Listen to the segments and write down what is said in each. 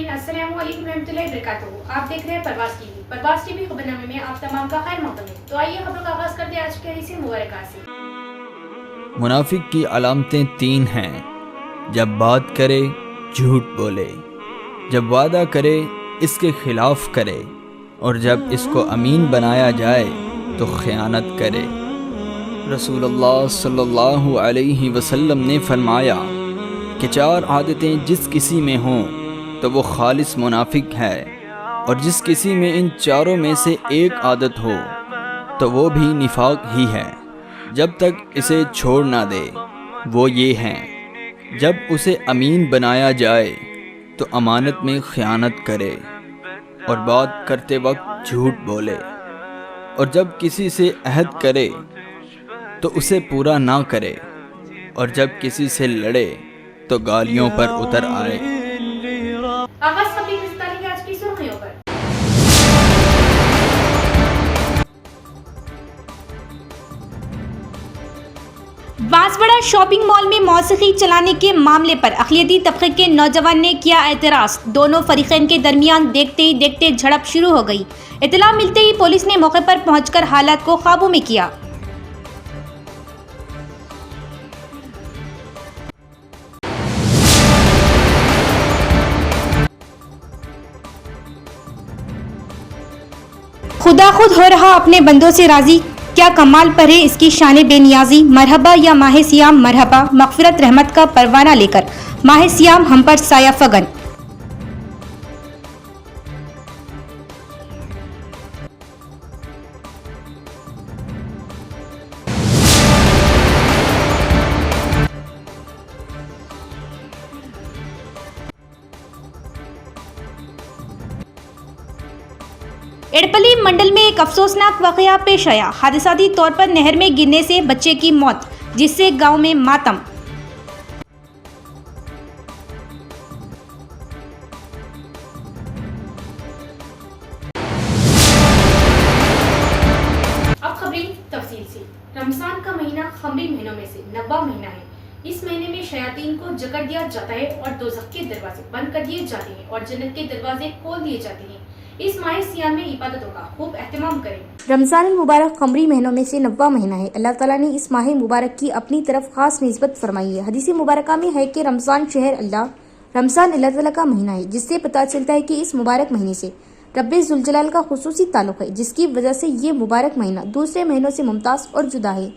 नाज़रीन, अस्सलामु अलैकुम रहमतुल्लाहि व बरकातुहू। आप देख रहे हैं प्रवास टीवी। प्रवास टीवी खबरनामे में आप तमाम का खैर मकदम है। तो आइए खबरों का आगाज करते हैं आज के हदीस मुबारक से। मुनाफिक की अलामतें 3 हैं। जब बात करे झूठ बोले, जब वादा करे इसके खिलाफ करे, और जब इसको अमीन बनाया जाए तो खयानत करे। रसूलुल्लाह सल्लल्लाहु अलैहि वसल्लम ने फरमाया कि 4 आदतें जिस किसी में हों तो वो खालिस मुनाफिक है, और जिस किसी में इन चारों में से एक आदत हो तो वो भी निफाक ही है, जब तक इसे छोड़ ना दे। वो ये हैं, जब उसे अमीन बनाया जाए तो अमानत में खयानत करे, और बात करते वक्त झूठ बोले, और जब किसी से अहद करे तो उसे पूरा ना करे, और जब किसी से लड़े तो गालियों पर उतर आए। आगाज खबरी की आज की सुर्खियों पर। बांसवाड़ा शॉपिंग मॉल में मौसीकी चलाने के मामले पर अक़लियती तबके के नौजवान ने किया एतराज़। दोनों फरीक़ैन के दरमियान देखते ही देखते झड़प शुरू हो गई। इत्तला मिलते ही पुलिस ने मौके पर पहुंचकर हालात को काबू में किया। खुदा खुद हो रहा अपने बंदों से राजी, क्या कमाल पर है इसकी शान बेनियाजी। मरहबा या माह सियाम मरहबा, मग़फ़िरत रहमत का परवाना लेकर माह सियाम हम पर साया फगन। एड़पली मंडल में एक अफसोसनाक वाक़या पेश आया। हादसाती तौर पर नहर में गिरने से बच्चे की मौत, जिससे गांव में मातम। अब खबरें तफसील से। रमजान का महीना खमरी महीनों में से 90 महीना है। इस महीने में शयातीन को जकड़ दिया जाता है और दोज़ख के दरवाजे बंद कर दिए जाते हैं और जन्नत के दरवाजे खोल दिए जाते हैं। इस माह सियाम में इबादतों का खूब एहतमाम करें। रमजान मुबारक कमरी महीनों में से 90वां महीना है। अल्लाह ताला ने इस माह मुबारक की अपनी तरफ खास निस्बत फरमाई है। हदीस मुबारक में है कि रमजान अल्लाह ताला का महीना है, जिससे पता चलता है कि इस मुबारक महीने से रब्बे जुल जलाल का खुसूसी ताल्लुक है, जिसकी वजह से ये मुबारक महीना दूसरे महीनों से मुमताज और जुदा है।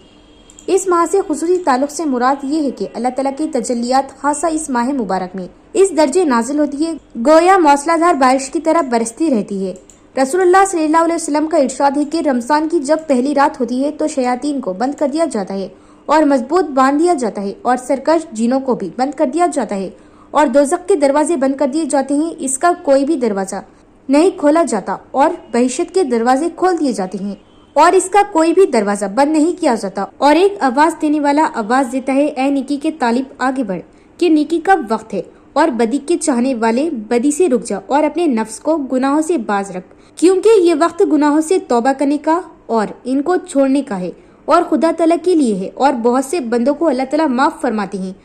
इस माह से खुसूसी ताल्लुक से मुराद ये है कि अल्लाह ताला की तजल्लियात खासा इस माह मुबारक में इस दर्जे नाजिल होती है, गोया मौसलाधार बारिश की तरह बरसती रहती है। रसूलुल्लाह सल्लल्लाहु अलैहि वसल्लम का इरशाद है कि रमजान की जब पहली रात होती है तो शयातीन को बंद कर दिया जाता है और मजबूत बांध दिया जाता है, और सरकश जिनों को भी बंद कर दिया जाता है, और दोज़ख के दरवाजे बंद कर दिए जाते हैं। इसका कोई भी दरवाजा नहीं खोला जाता, और बहिश्त के दरवाजे खोल दिए जाते हैं, और इसका कोई भी दरवाजा बंद नहीं किया जाता। और एक आवाज देने वाला आवाज देता है, ए नेकी के तालिब आगे बढ़, कि नेकी का वक्त है, और बदी के चाहने वाले बदी से रुक जा और अपने नफ्स को गुनाहों से बाज रख, क्योंकि ये वक्त गुनाहों से तौबा करने का और इनको छोड़ने का है, और खुदा तआला के लिए है, और बहुत से बंदों को अल्लाह ताला माफ फरमाते हैं।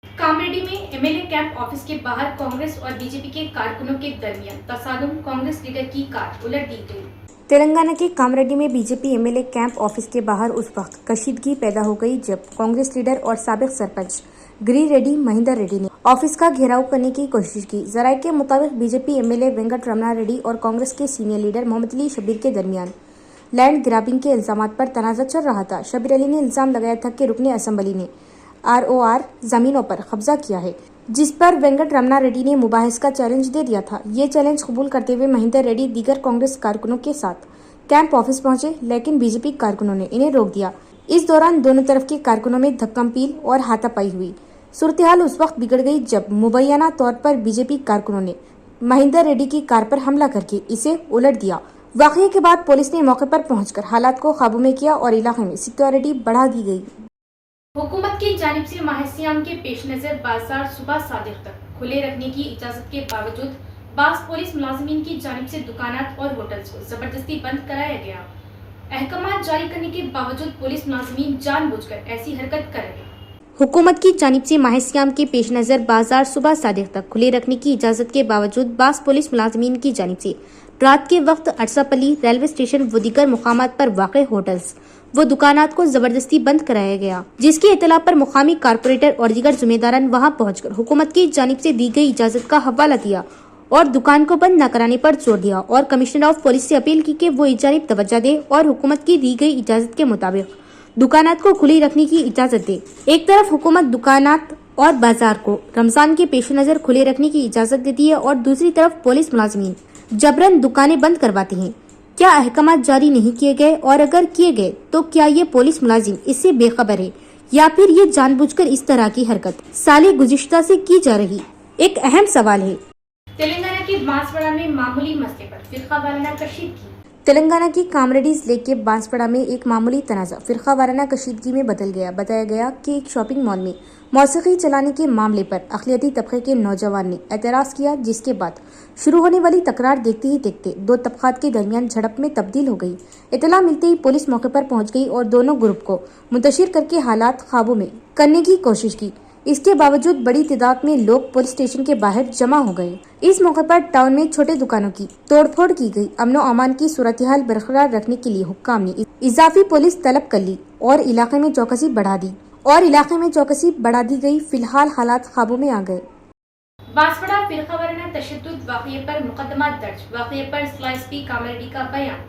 कामरेड्डी में एमएलए कैंप ऑफिस के बाहर कांग्रेस और बीजेपी के कारकुनों के दरमियान तसादुम, कांग्रेस लीडर की कार उलट दी गई। तेलंगाना के कामरेड्डी में बीजेपी एमएलए कैंप ऑफिस के बाहर उस वक्त कशीदगी पैदा हो गई जब कांग्रेस लीडर और साबिक सरपंच गिरी रेड्डी महिंदर रेड्डी ने ऑफिस का घेराव करने की कोशिश की। जराये के मुताबिक बीजेपी एमएलए वेंकट रमना रेड्डी और कांग्रेस के सीनियर लीडर मोहम्मद अली शबीर के दरमियान लैंड ग्रैबिंग के इल्जामात पर तनाज़ा चल रहा था। शबीर अली ने इल्जाम लगाया था कि रुकने असम्बली ने ROR जमीनों पर कब्जा किया है, जिस पर वेंकट रमना रेड्डी ने मुबाहिस का चैलेंज दे दिया था। ये चैलेंज कबूल करते हुए महिंदर रेड्डी दीगर कांग्रेस कारकुनों के साथ कैंप ऑफिस पहुंचे, लेकिन बीजेपी कारकुनों ने इन्हें रोक दिया। इस दौरान दोनों तरफ के कारकुनों में धक्कम-पील और हाथापाई हुई। सूरत हाल उस वक्त बिगड़ गई जब मुबैना तौर पर बीजेपी कारकुनों ने महिंदर रेड्डी की कार पर हमला करके इसे उलट दिया। वाक़ये के बाद पुलिस ने मौके पर पहुंचकर हालात को काबू में किया और इलाके में सिक्योरिटी बढ़ा दी गई। हुकूमत की जानिब से माह सियाम के पेश नजर बाजार सुबह सादिक तक खुले रखने की इजाजत के बावजूद बास पुलिस मुलाजिमीन की जानिब से दुकानात और होटल्स को जबरदस्ती बंद कराया गया। अहकामात जारी करने के बावजूद पुलिस मुलाजिमीन जानबूझकर ऐसी हरकत कर रहे हैं। हुकूमत की जानिब से माह सियाम के पेश नज़र बाजार सुबह सादिक तक खुले रखने की इजाज़त के बावजूद बास पुलिस मुलाजमीन की जानिब से रात के वक्त अरसापल्ली रेलवे स्टेशन व दीगर मुकामात पर वाक़े होटल्स व दुकानात को जबरदस्ती बंद कराया गया, जिसकी इतला पर मुकामी कारपोरेटर और दीगर जिम्मेदारान वहां पहुंचकर हुकूमत की जानिब से दी गई इजाज़त का हवाला दिया और दुकान को बंद न कराने पर जोर दिया और कमिश्नर ऑफ पुलिस से अपील की कि वो इस जानिब तवज्जो दे और हुकूमत की दी गई इजाज़त के मुताबिक दुकानात को खुली रखने की इजाज़त दे। एक तरफ हुकूमत दुकानात और बाजार को रमजान के पेश नज़र खुले रखने की इजाज़त देती है और दूसरी तरफ पुलिस मुलाजमीन जबरन दुकानें बंद करवाती हैं। क्या अहकाम जारी नहीं किए गए और अगर किए गए तो क्या ये पुलिस मुलाजिम इससे बेखबर है या फिर ये जानबूझकर इस तरह की हरकत साले गुज़िश्ता से की जा रही, एक अहम सवाल है। तेलंगाना के बांसवाड़ा में मामूली मसले पर फिरका वाराना कशीदगी। तेलंगाना की कामरेड्डी जिले के बांसवाड़ा में एक मामूली तनाज़ा फिरका वाराना कशीदगी में बदल गया। बताया गया कि एक शॉपिंग मॉल में मौसीकी चलाने के मामले पर अक़लियती तबके के नौजवान ने एतराज़ किया, जिसके बाद शुरू होने वाली तकरार देखते ही देखते दो तबक़ात के दरमियान झड़प में तब्दील हो गई। इतला मिलते ही पुलिस मौके पर पहुंच गई और दोनों ग्रुप को मुंतशिर करके हालात काबू में करने की कोशिश की। इसके बावजूद बड़ी तादाद में लोग पुलिस स्टेशन के बाहर जमा हो गए। इस मौके पर टाउन में छोटे दुकानों की तोड़फोड़ की गई। अमनो अमान की सूरत हाल बरकरार रखने के लिए हुक्काम ने इजाफी पुलिस तलब कर ली और इलाके में चौकसी बढ़ा दी गई। फिलहाल हालात काबू में आ गए। बांसवाड़ा फिरका वाराना तशद्दुद वाक़ये पर मुकदमा दर्ज। वाक़ये पर एसपी कामरेड्डी का बयान।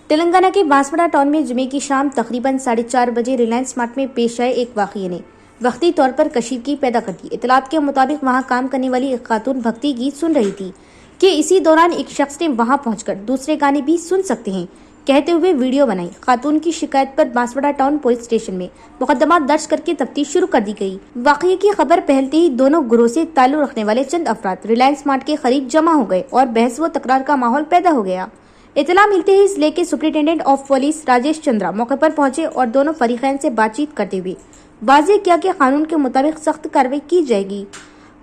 तेलंगाना के बांसवाड़ा टाउन में जुमे की शाम तकरीबन 4:30 बजे रिलायंस स्मार्ट में पेश आए एक वाक़ये ने वक्ती तौर पर कशीदगी पैदा कर दी। इतलात के मुताबिक वहां काम करने वाली एक खातून भक्ति गीत सुन रही थी कि इसी दौरान एक शख्स ने वहां पहुंचकर दूसरे गाने भी सुन सकते हैं कहते हुए वीडियो बनाई। खातून की शिकायत पर बांसवाड़ा टाउन पुलिस स्टेशन में मुकदमा दर्ज करके तफ्तीश शुरू कर दी गई। वाक़ये की खबर पहलते ही दोनों गिरोह से ताल्लुक रखने वाले चंद अफराद रिलायंस स्मार्ट के करीब जमा हो गए और बहस व तकरार का माहौल पैदा हो गया। इतला मिलते ही जिले के superintendent of police Rajesh Chandra मौके पर पहुंचे और दोनों फरीकैन से बातचीत करते हुए वाज़ेह किया कि कानून के मुताबिक सख्त कार्रवाई की जाएगी।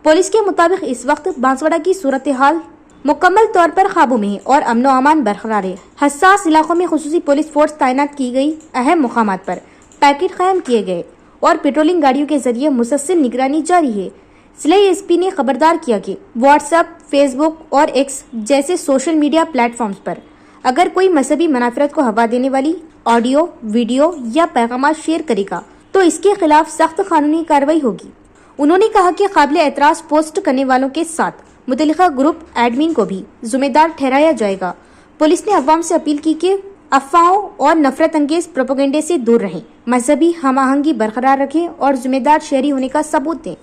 पुलिस के मुताबिक इस वक्त बांसवाड़ा की सूरत हाल मुकम्मल तौर पर काबू में है और अमनो अमान बरकरार है। हसास इलाकों में खुसूसी पुलिस फोर्स तैनात की गई। अहम मुकामात पर पैकेट कायम किए गए और पेट्रोलिंग गाड़ियों के जरिए मुसलसल निगरानी जारी है। जिला एसपी ने खबरदार किया कि व्हाट्सएप, फेसबुक और एक्स जैसे सोशल मीडिया प्लेटफॉर्म्स पर अगर कोई मजहबी मुनाफरत को हवा देने वाली ऑडियो, वीडियो या पैगाम शेयर करेगा तो इसके खिलाफ सख्त कानूनी कार्रवाई होगी। उन्होंने कहा कि काबिल एतराज़ पोस्ट करने वालों के साथ मुतल्लिका ग्रुप एडमिन को भी जिम्मेदार ठहराया जाएगा। पुलिस ने अवाम से अपील की कि अफवाहों और नफरत अंगेज प्रोपेगेंडे से दूर रहें, मजहबी हम-आहंगी बरकरार रखें और जिम्मेदार शहरी होने का सबूत दें।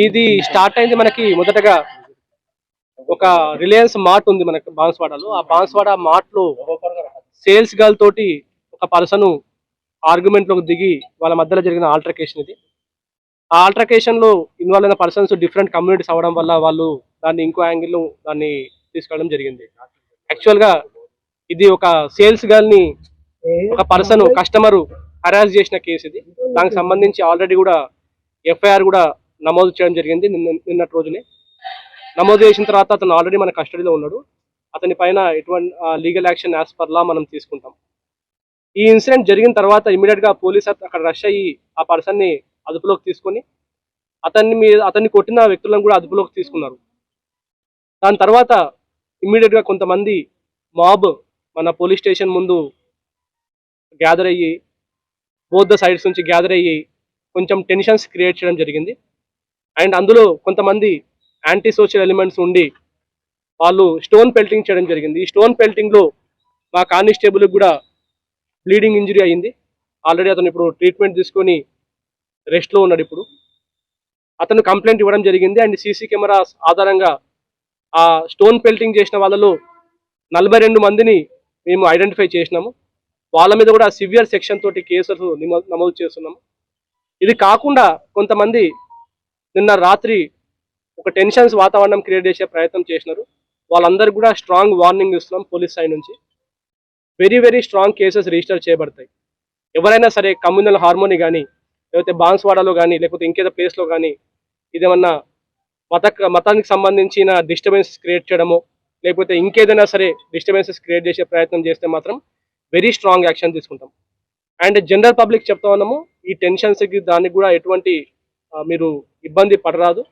ఇది స్టార్ట్ అయింది మనకి మొదటగా ఒక రిలయన్స్ మార్ట్ ఉంది మనకి బాన్స్వాడలో. ఆ బాన్స్వాడ మార్ట్ లో సేల్స్ గర్ల్ తోటి ఒక పర్సన్ ఆర్గ్యుమెంట్ లోకి దిగి వాళ్ళ మధ్యలో జరిగిన ఆల్టర్కేషన్ ఇది. ఆ ఆల్టర్కేషన్ లో ఇన్వాల్వ్ అయిన పర్సన్స్ డిఫరెంట్ కమ్యూనిటీస్ అవడం వల్ల వాళ్ళు దాన్ని ఇంకో యాంగిల్ లో దాన్ని తీసుకెళ్ళడం జరిగింది. యాక్చువల్ గా ఇది ఒక సేల్స్ గర్ల్ ని ఒక పర్సన్ కస్టమర్ హరాస్ చేసిన కేసు ఇది. దానికి సంబంధించి ఆల్రెడీ కూడా ఎఫ్ఐఆర్ కూడా నమోదు చేయడం జరిగింది నిన్నటి రోజునే. నమోదు చేసిన తర్వాత అతను ఆల్రెడీ మన కస్టడీలో ఉన్నాడు. అతని పైన ఎటువంటి legal action as per law మనం తీసుకుంటాం. ఈ ఇన్సిడెంట్ జరిగిన తర్వాత ఇమీడియట్ గా పోలీస్ అక్కడ రష్ అయ్యి ఆ పర్సన్ ని అదుపులోకి తీసుకొని అతన్ని కొట్టిన వ్యక్తులను కూడా అదుపులోకి తీసుకున్నారు. దాని తర్వాత ఇమీడియట్ గా కొంతమంది మాబ్ మన పోలీస్ స్టేషన్ ముందు గ్యాదర్ అయ్యి బోత్ ద సైడ్స్ నుంచి గ్యాదర్ అయ్యి కొంచెం టెన్షన్స్ క్రియేట్ చేయడం జరిగింది. అండ్ అందులో కొంతమంది యాంటీ సోషల్ ఎలిమెంట్స్ ఉండి వాళ్ళు స్టోన్ పెల్టింగ్ చేయడం జరిగింది. ఈ స్టోన్ పెల్టింగ్ లో మా కానిస్టేబుల్ కూడా బ్లీడింగ్ ఇంజరీ అయింది. ఆల్రెడీ అతను ఇప్పుడు ట్రీట్మెంట్ తీసుకొని రెస్ట్ లో ఉన్నాడు. ఇప్పుడు అతను కంప్లైంట్ ఇవ్వడం జరిగింది. అండ్ సీసీ కెమెరాస్ ఆధారంగా ఆ స్టోన్ పెల్టింగ్ చేసిన వాళ్ళలో 42 మందిని మేము ఐడెంటిఫై చేసినాము. వాళ్ళ మీద కూడా సివియర్ సెక్షన్ తోటి కేసులు నమోదు చేస్తున్నాము. ఇది కాకుండా కొంతమంది నిన్న రాత్రి ఒక టెన్షన్స్ వాతావరణం క్రియేట్ చేసే ప్రయత్నం చేసినారు. వాళ్ళందరికీ కూడా స్ట్రాంగ్ వార్నింగ్ ఇస్తున్నాం పోలీస్ సైడ్ నుంచి. Very very strong cases register చేయబడతాయి. ఎవరైనా సరే కమ్యూనల్ హార్మోనీ కానీ లేకపోతే బాన్స్వాడలో కానీ లేకపోతే ఇంకేదో ప్లేస్లో కానీ ఇదేమన్నా మతానికి సంబంధించిన డిస్టర్బెన్సెస్ క్రియేట్ చేయడమో లేకపోతే ఇంకేదైనా సరే డిస్టర్బెన్సెస్ క్రియేట్ చేసే ప్రయత్నం చేస్తే మాత్రం వెరీ స్ట్రాంగ్ యాక్షన్ తీసుకుంటాం. అండ్ జనరల్ పబ్లిక్ చెప్తా ఉన్నాము, ఈ టెన్షన్స్ కి దానికి కూడా ఎటువంటి మీరు ఇబ్బంది పడరాదు.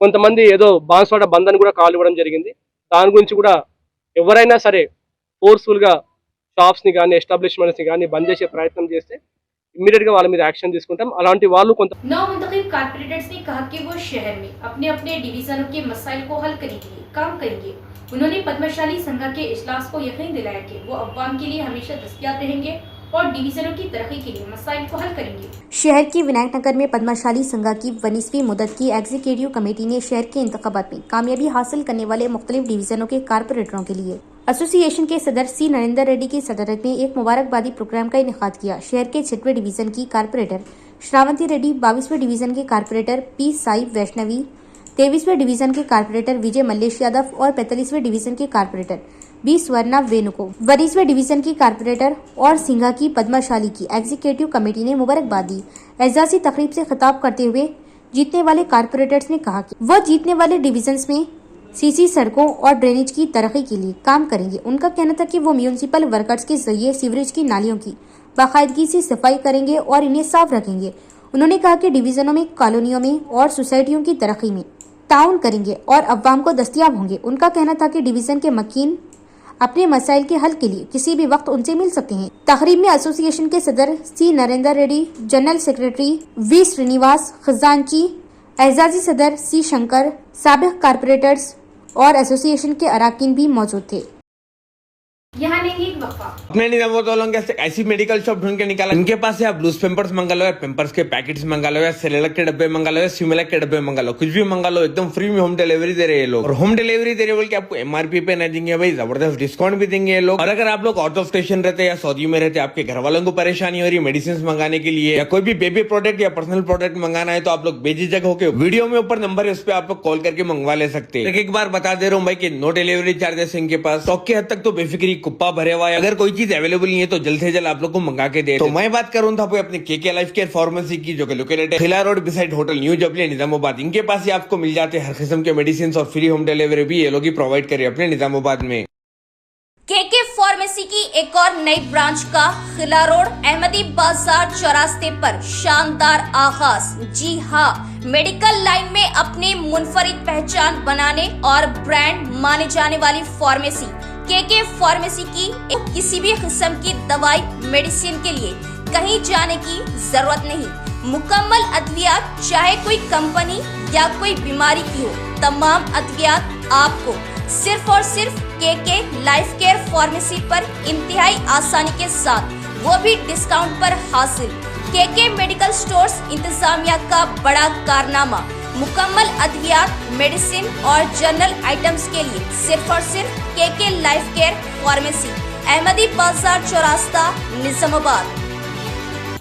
కొంతమంది ఏదో బాన్స్వాడ బంద్ అని కూడా కాల్ ఇవ్వడం జరిగింది. దాని గురించి కూడా ఎవరైనా సరే ఫోర్స్ఫుల్ గా షాప్స్ ని కానీ ఎస్టాబ్లిష్మెంట్స్ ని కానీ బంద్ చేసే ప్రయత్నం చేస్తే इमीडिएट గా వాళ్ళ మీద యాక్షన్ తీసుకుంటాం. అలాంటి వాళ్ళు కొంత नौ मुंतखब कारपोरेटर्स ने कहा कि वो शहर में अपने अपने डिवीजनों के मसाइल को हल करने के लिए काम करेंगे। उन्होंने पद्मशाली संघ के इजलास को यकीन दिलाया कि वो अवाम के लिए हमेशा दस्तयाब रहेंगे और डिवीजनों की तरक्की के लिए मसाइल को हल करेंगे। शहर के विनायक नगर में पद्मशाली संघ की 19वीं मुद्दत की एग्जीक्यूटिव कमेटी ने शहर के इंतखाबात में कामयाबी हासिल करने वाले मुख्तलिफ डिवीजनों के कारपोरेटरों के लिए एसोसिएशन के सदर सी नरेंद्र रेड्डी की सदारत में एक मुबारकबादी प्रोग्राम का इनेकाद किया। शहर के 6वें डिवीजन की कारपोरेटर श्रावंती रेड्डी, 22वें डिवीजन के कारपोरेटर पी साई वैष्णवी, 23वें डिवीजन के कारपोरेटर विजय मल्लेश यादव और 45वें डिवीजन के कारपोरेटर बी स्वर्णा वेणु को 22वें डिवीजन की कारपोरेटर और सिंघा की पद्मशाली की एग्जीक्यूटिव कमेटी ने मुबारकबाद दी। एजाजी तकरीब से खिताब करते हुए जीतने वाले कारपोरेटर्स ने कहा कि वह जीतने वाले डिवीजन्स में सीसी सड़कों और ड्रेनेज की तरक्की के लिए काम करेंगे। उनका कहना था कि वो म्यूनिसिपल वर्कर्स के जरिए सीवरेज की नालियों की बाकायदगी से सफाई करेंगे और इन्हें साफ रखेंगे। उन्होंने कहा कि डिवीजनों में, कॉलोनियों में और सोसाइटियों की तरक्की में ताउन करेंगे और अवाम को दस्तयाब होंगे। उनका कहना था कि डिवीजन के मकीन अपने मसाइल के हल के लिए किसी भी वक्त उनसे मिल सकते हैं। तकरीब में एसोसिएशन के सदर C Narendra Reddy, general secretary V Srinivas, खजांची, एजाजी सदर सी शंकर, साबिक कारपोरेटर्स और एसोसिएशन के अरकान भी मौजूद थे। यहाँ लेंगे एक वक्फा। अपने निजामुद्दौला के ऐसी मेडिकल शॉप ढूंढ के निकाला, इनके पास से आप लूज पेम्पर्स मंगा लो, या पेम्पर्स के पैकेट्स मंगा लो, या सेरेलक के डब्बे मंगा लो, या सिमिलक के डब्बे मंगा लो, कुछ भी मंगा लो, एकदम फ्री में होम डिलीवरी दे रहे हैं लोग। और होम डिलीवरी दे रहे बोल के आपको एमआरपी पे नहीं देंगे भाई, जबरदस्त डिस्काउंट भी देंगे ये लोग। और अगर आप लोग आउट ऑफ स्टेशन रहते हैं या सऊदी में रहते हैं, आपके घर वालों को परेशानी हो रही है मेडिसिन मंगाने के लिए, या कोई भी बेबी प्रोडक्ट या पर्सनल प्रोडक्ट मंगाना है, तो आप लोग बेझिझक होकर वीडियो में ऊपर नंबर है, उस पर आप लोग कॉल करके मंगवा ले सकते हैं। एक बार बता दे रहा हूँ भाई कि नो डिलीवरी चार्जेस इनके पास, स्टॉक के हद तक तो बेफिक्री कुप्पा भरे हुआ है। अगर कोई चीज अवेलेबल नहीं है तो जल्द से जल्द आप लोग को मंगा के दे। तो मैं बात करूँ था अपने केके लाइफ केयर फार्मेसी की, जो कि लोकेटेड है Khila road beside hotel new jubilee Nizamabad. इनके पास ही आपको मिल जाते हैं हर किस्म के मेडिसिन और फ्री होम डिलीवरी भी ये लोग ही प्रोवाइड करे अपने निजामाबाद में। केके फार्मेसी की एक और नई ब्रांच का खिला रोड अहमदी बाजार चौरास्ते पर शानदार आगाज। जी हाँ, मेडिकल लाइन में अपने मुनफरिद पहचान बनाने और ब्रांड माने जाने वाली फार्मेसी केके फार्मेसी की किसी भी किस्म की दवाई मेडिसिन के लिए कहीं जाने की जरूरत नहीं। मुकम्मल अद्वियात, चाहे कोई कंपनी या कोई बीमारी की हो, तमाम अद्वियात आपको सिर्फ और सिर्फ केके लाइफ केयर फार्मेसी पर इंतहाई आसानी के साथ, वो भी डिस्काउंट पर हासिल। केके मेडिकल स्टोर्स इंतजामिया का बड़ा कारनामा, मुकम्मल अद्वियात, मेडिसिन और जनरल आइटम्स के लिए सिर्फ और सिर्फ K K life care pharmacy, Ahmadi Bazar Chaurasta, Nizamabad.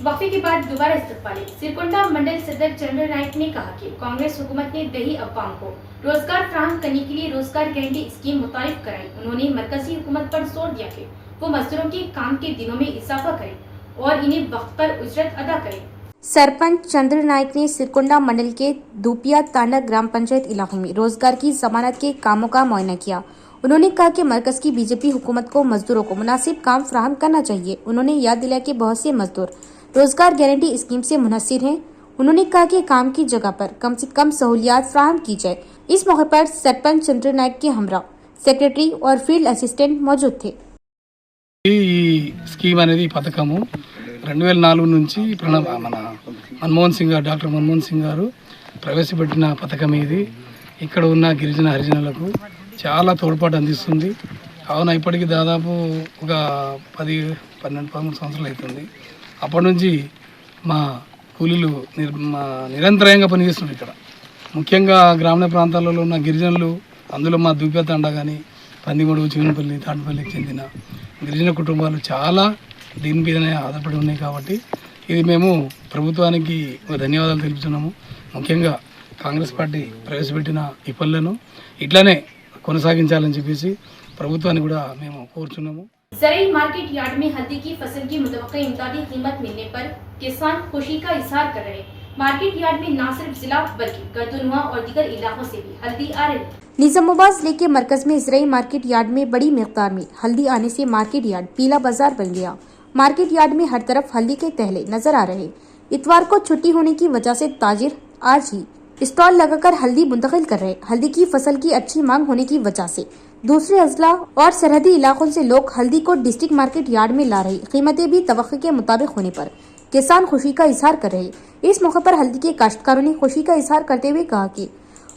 वक्फे के बाद दोबारा इस्तकबाल। सिरकुंडा मंडल सदर चंद्र नाइक ने कहा कि कांग्रेस हुकूमत ने दही अवाम को रोजगार फराहम करने के लिए रोजगार गारंटी स्कीम मुतारिफ कराई। उन्होंने मरकजी हुकूमत पर जोर दिया कि वो मजदूरों के काम के दिनों में इजाफा करे और इन्हें वक्त पर उजरत अदा करे। सरपंच चंद्र नाइक ने सिरकुंडा मंडल के दूपिया तांडा ग्राम पंचायत इलाके में रोजगार की जमानत के कामों का मुआयना किया। उन्होंने कहा कि मरकज की बीजेपी हुकूमत को मजदूरों को मुनासिब काम फराहम करना चाहिए। उन्होंने याद दिलाया कि बहुत से मजदूर रोजगार गारंटी स्कीम से मुनहसिर हैं। उन्होंने कहा कि काम की जगह पर कम से कम सहूलियात फराहम की जाए। इस मौके पर सरपंच चंद्र नाइक के हमरा सेक्रेटरी और फील्ड असिस्टेंट मौजूद थे। ఈ స్కీమ్ అనేది పథకము 2004 నుంచి మన మన్మోహన్ సింగ్ గారు, డాక్టర్ మన్మోహన్ సింగ్ గారు ప్రవేశపెట్టిన పథకం ఇది. ఇక్కడ ఉన్న గిరిజన హరిజనులకు చాలా తోడ్పాటు అందిస్తుంది. కావున ఇప్పటికి దాదాపు ఒక 10-12-13 సంవత్సరాలు అవుతుంది. అప్పటి నుంచి మా కూలీలు నిరంతరాయంగా పనిచేస్తున్నారు. ఇక్కడ ముఖ్యంగా గ్రామీణ ప్రాంతాలలో ఉన్న గిరిజనులు, అందులో మా దూపేత తండా కానీ పందిమడుగు, చివనపల్లి, తాటిపల్లికి చెందిన గిరిజన కుటుంబాలు చాలా దీని మీదనే ఆధారపడి ఉన్నాయి. కాబట్టి ఇది మేము ప్రభుత్వానికి ధన్యవాదాలు తెలుపుతున్నాము. ముఖ్యంగా కాంగ్రెస్ పార్టీ ప్రవేశపెట్టిన ఈ పనులను ఇట్లానే కొనసాగించాలని చెప్పేసి ప్రభుత్వాన్ని కూడా మేము కోరుచున్నాము. ज़राई मार्केट यार्ड में हल्दी की फसल की मुतवक्की इमदादी कीमत मिलने पर किसान खुशी का इजहार कर रहे हैं। मार्केट यार्ड में न सिर्फ जिला बल्कि गर्दनुआ और दीगर इलाकों से भी हल्दी आ रही है। निजामाबाद जिले के मरकज में ज़राई मार्केट यार्ड में बड़ी मिकदार में हल्दी आने से मार्केट यार्ड पीला बाजार बन गया। मार्केट यार्ड में हर तरफ हल्दी के तहले नजर आ रहे। इतवार को छुट्टी होने की वजह से ताजिर आज ही स्टॉल लगाकर हल्दी मुंतकिल कर रहे। हल्दी की फसल की अच्छी मांग होने की वजह से दूसरे अजला और सरहदी इलाकों से लोग हल्दी को डिस्ट्रिक्ट मार्केट यार्ड में ला रहे। कीमतें भी तवक्को के मुताबिक होने पर किसान खुशी का इजहार कर रहे। इस मौके पर हल्दी के काश्तकारों ने खुशी का इजहार करते हुए कहा कि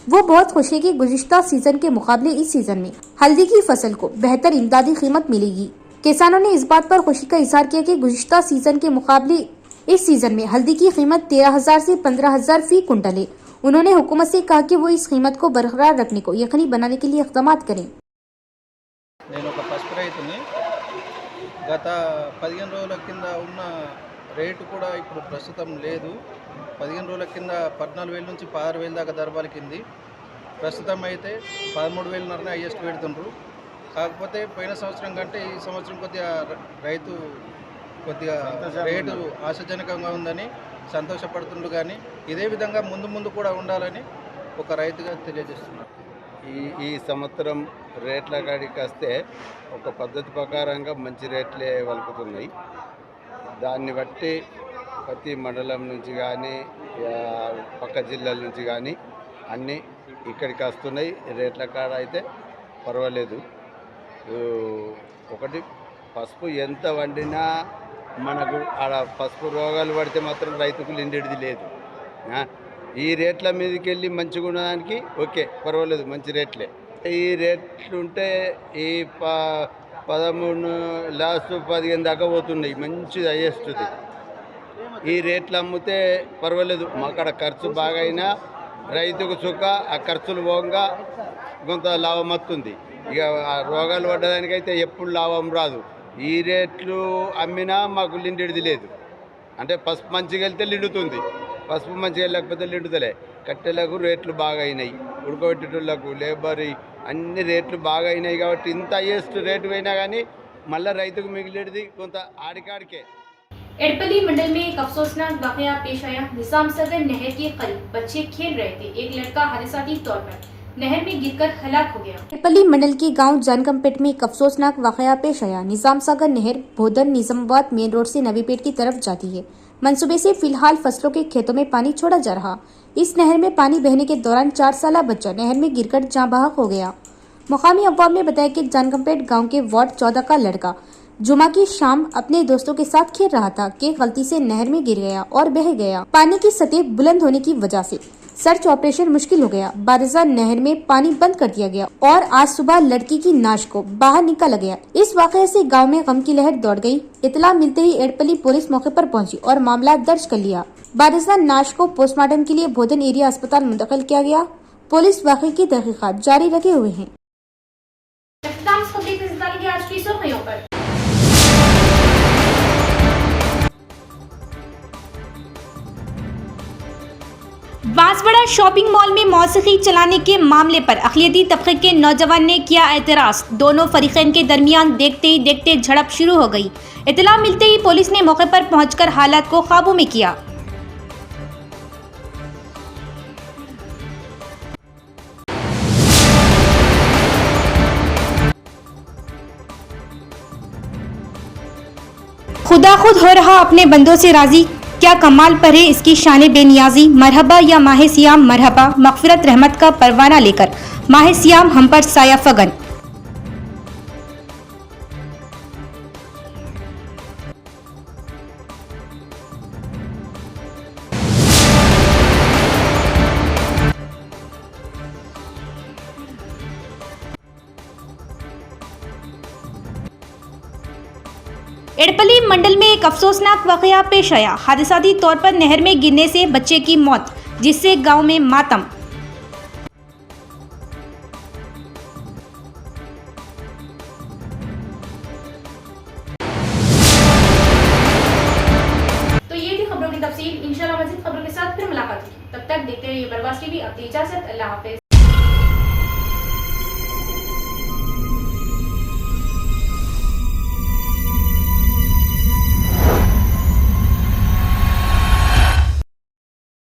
वो बहुत खुश है कि गुज़िश्ता सीजन के मुकाबले इस सीजन में हल्दी की फसल को बेहतर इमदादी कीमत मिलेगी। किसानों ने इस बात पर खुशी का इजहार किया कि गुज़िश्ता सीजन के मुकाबले इस सीजन में हल्दी की कीमत 13,000 से 15,000 फी कुंटल है। उन्होंने हुकूमत से कहा कि वो इस कीमत को बरकरार रखने को यकीनी बनाने के लिए इक़दाम करें। నేను ఒక పసుపు రైతుని గత 15 రోజుల కింద ఉన్న రేటు కూడా ఇప్పుడు ప్రస్తుతం లేదు. 15 రోజుల కింద 14,000 నుంచి 16,000 దాకా ధర పలికింది. ప్రస్తుతం అయితే 13,000 హైయెస్ట్ పెడుతుండ్రు. కాకపోతే పోయిన సంవత్సరం కంటే ఈ సంవత్సరం కొద్దిగా రైతు కొద్దిగా రేటు ఆశాజనకంగా ఉందని సంతోషపడుతుండ్రు. కానీ ఇదే విధంగా ముందు కూడా ఉండాలని ఒక రైతుగా తెలియజేస్తున్నారు. ఈ సంవత్సరం రేట్ల కాడికి వస్తే ఒక పద్ధతి ప్రకారంగా మంచి రేట్లే వలుకుతున్నాయి. దాన్ని బట్టి ప్రతి మండలం నుంచి కానీ పక్క జిల్లాల నుంచి కానీ అన్నీ ఇక్కడికి వస్తున్నాయి. రేట్ల కాడ అయితే పర్వాలేదు. ఒకటి పసుపు ఎంత వండినా మనకు ఆడ పసుపు రోగాలు పడితే మాత్రం రైతుకు నిండేది లేదు. ఈ రేట్ల మీదకి వెళ్ళి మంచిగా ఉండడానికి ఓకే పర్వాలేదు, మంచి రేట్లే. ఈ రేట్లు ఉంటే ఈ 13 లాస్ట్ 15 దాకా పోతున్నాయి, మంచిది హైయెస్ట్ది. ఈ రేట్లు అమ్మితే పర్వాలేదు. మాకాడ ఖర్చు బాగా అయినా రైతుకు చుక్క ఆ ఖర్చులు పోగా కొంత లాభం వస్తుంది. ఇక ఆ రోగాలు పడ్డదానికైతే ఎప్పుడు లాభం రాదు. ఈ రేట్లు అమ్మినా మాకు లిండేది లేదు. అంటే పసుపు మంచిగా వెళ్తే లిండుతుంది, పసుపు మంచిగా వెళ్ళకపోతే లిండుతలే. కట్టెలకు రేట్లు బాగా అయినాయి, ఉడకబెట్టేటోళ్ళకు లేబర్ అన్ని రేట్లు బాగా అయినాయి. కాబట్టి ఇంత హైయెస్ట్ రేటు అయినా కానీ మళ్ళీ రైతుకు మిగిలేది కొంత ఆడికాడికే. एडपली मंडल में एक अफसोसनाक वाकया पेश आया। निजाम सागर नहर के करीब बच्चे खेल रहे थे। एक लड़का हादसाती तौर पर नहर में गिरकर हलाक हो गया। एडपली मंडल के गांव जानकमपेट में एक अफसोसनाक वाकया पेश आया। निजाम सागर नहर भोदन निजामाबाद मेन रोड से नवीपेट की तरफ जाती है। मंसूबे से फिलहाल फसलों के खेतों में पानी छोड़ा जा रहा। इस नहर में पानी बहने के दौरान 4 साला बच्चा नहर में गिरकर जाँ बहक हो गया। मुकामी अफवाह ने बताया कि जानकमपेट गाँव के वार्ड 14 का लड़का जुमा की शाम अपने दोस्तों के साथ खेल रहा था कि गलती से नहर में गिर गया और बह गया। पानी की सतह बुलंद होने की वजह से सर्च ऑपरेशन मुश्किल हो गया। बारिजा नहर में पानी बंद कर दिया गया और आज सुबह लड़की की नाश को बाहर निकाला गया। इस वाकये से गांव में गम की लहर दौड़ गई। इतला मिलते ही एडपली पुलिस मौके पर पहुंची और मामला दर्ज कर लिया। बारिजा नाश को पोस्टमार्टम के लिए भोदन एरिया अस्पताल मुंतकिल किया गया। पुलिस वाकये की तहकीकात जारी रखे हुए है। आज की सुर्खियों पर बांसवाड़ा शॉपिंग मॉल में मौसीकी चलाने के मामले पर अक़लियती तबके के नौजवान ने किया एतराज़। दोनों फरीक़ैन के दरमियान देखते ही देखते झड़प शुरू हो गई। इतला मिलते ही पुलिस ने मौके पर पहुंचकर हालात को काबू में किया। खुदा खुद हो रहा अपने बंदों से राजी, क्या कमाल पर है इसकी शान बेनियाजी। मरहबा या माह सियाम मरहबा, मग़फ़िरत रहमत का परवाना लेकर माह सियाम हम पर साया फगन। एडपली मंडल में एक अफसोसनाक वाकया पेश आया। हादसाती तौर पर नहर में गिरने से बच्चे की मौत, जिससे गांव में मातम। तो ये थी खबरों की तफसील। इंशाल्लाह मज़ीद खबरों के साथ फिर मुलाकात होगी। तब तक देखते रहिए बरवास टीवी। अब दी इजाज़त। अल्लाह हाफ़िज़।